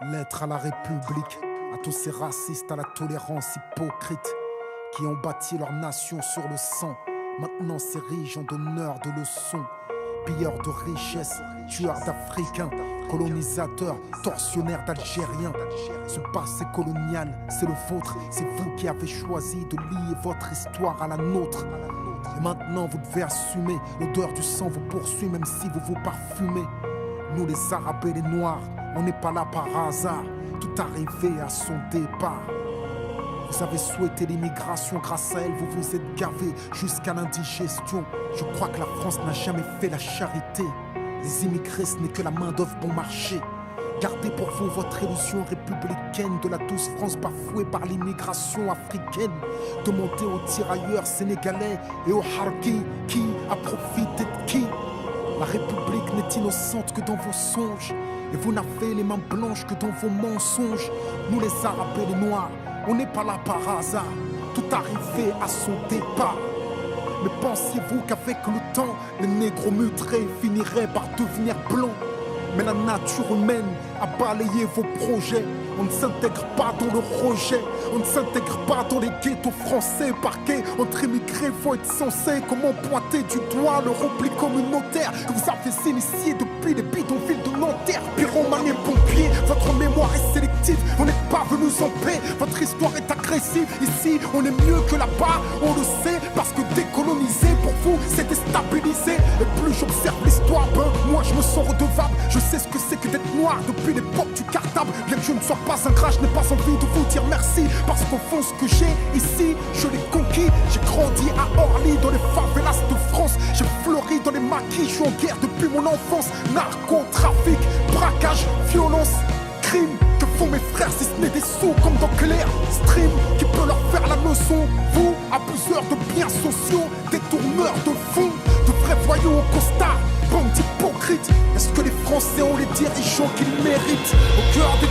Lettre à la République, à tous ces racistes à la tolérance hypocrite qui ont bâti leur nation sur le sang, maintenant s'érigent en donneurs de leçons. Pilleurs de richesses, tueurs d'Africains, colonisateurs, tortionnaires d'Algériens. Ce passé colonial, c'est le vôtre, c'est vous qui avez choisi de lier votre histoire à la nôtre. Et maintenant vous devez assumer, l'odeur du sang vous poursuit même si vous vous parfumez. Nous les Arabes et les Noirs, on n'est pas là par hasard, tout arrivé à son départ. Vous avez souhaité l'immigration, grâce à elle vous vous êtes gavé jusqu'à l'indigestion. Je crois que la France n'a jamais fait la charité. Les immigrés ce n'est que la main d'œuvre bon marché. Gardez pour vous votre illusion républicaine de la douce France bafouée par l'immigration africaine. Demandez aux tirailleurs sénégalais et aux harkis qui a profité de qui. La République n'est innocente que dans vos songes, et vous n'avez les mains blanches que dans vos mensonges. Nous les Arabes et les Noirs, on n'est pas là par hasard, tout arrivé à son départ. Mais pensiez-vous qu'avec le temps, les négros mutrés finiraient par devenir blancs? Mais la nature humaine a balayé vos projets. On ne s'intègre pas dans le rejet, on ne s'intègre pas dans les ghettos français. Parqués entre immigrés, faut être censé. Comment pointer du doigt le repli communautaire que vous avez initié depuis les bidonvilles de Nanterre? Pyromane et pompiers, votre mémoire est sélective, on n'est pas venus en paix, votre histoire est agressive. Ici, on est mieux que là-bas, on le sait, parce que décoloniser pour vous, c'est déstabiliser. Et plus j'observe l'histoire, moi je me sens redevable. Je sais ce que c'est que d'être noir depuis l'époque du cartable. Bien que je ne sois pas ingrat, je n'ai pas envie de vous dire merci, parce qu'au fond ce que j'ai ici, je l'ai conquis. J'ai grandi à Orly, dans les favelas de France. J'ai fleuri dans les maquis, je suis en guerre depuis mon enfance. Narcotrafic, braquage, violence, crime. Que font mes frères si ce n'est des sous comme dans Clair Stream? Qui peut leur faire la leçon? Vous, abuseurs de biens sociaux, détourneurs de fonds, de vrais voyous au costard, bande d'hypocrites. Est-ce que les Français ont les dirigeants qu'ils méritent? Au cœur des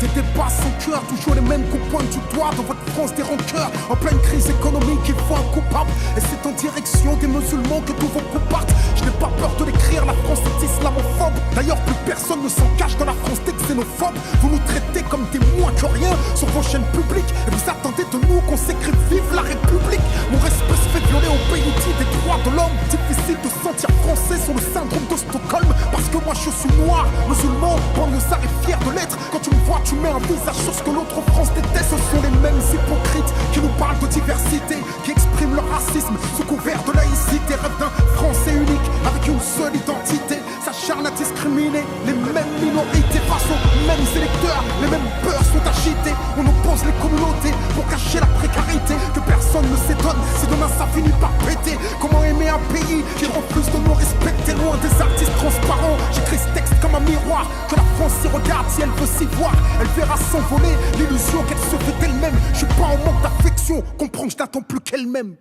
débats sans cœur, toujours les mêmes qu'on pointe du doigt dans votre France des rancœurs. En pleine crise économique, il faut un coupable, et c'est en direction des musulmans que tous vos coups partent. Je n'ai pas peur de l'écrire, la France est islamophobe. D'ailleurs, plus personne ne s'en cache dans la France des xénophobes. Vous nous traitez comme des moins que rien sur vos chaînes publiques, et vous attendez de nous qu'on s'écrive vive la République. Mon respect se fait violer au pays dit des droits de l'homme. Difficile de sentir français sur le syndrome de Stockholm, parce que moi je suis noir, musulman, banlieusard et fier de l'être. Quand tu me vois, tu mets un visage sur ce que l'autre France déteste. Ce sont les mêmes hypocrites qui nous parlent de diversité, qui expriment leur racisme sous couvert de laïcité. Rêve d'un français unique avec une seule identité, s'acharne à discriminer les mêmes minorités face aux mêmes électeurs. Les mêmes peurs sont agitées, on oppose les communautés pour cacher la précarité. Que personne ne s'étonne si demain ça finit par péter. Comment aimer un pays qui refuse de nous respecter? Loin des artistes transparents, j'écris ce texte comme un miroir. Que la France s'y regarde si elle veut s'y voir, elle verra s'envoler l'illusion qu'elle se fait d'elle-même. Je suis pas en manque d'affection, comprends que je n'attends plus qu'elle-même.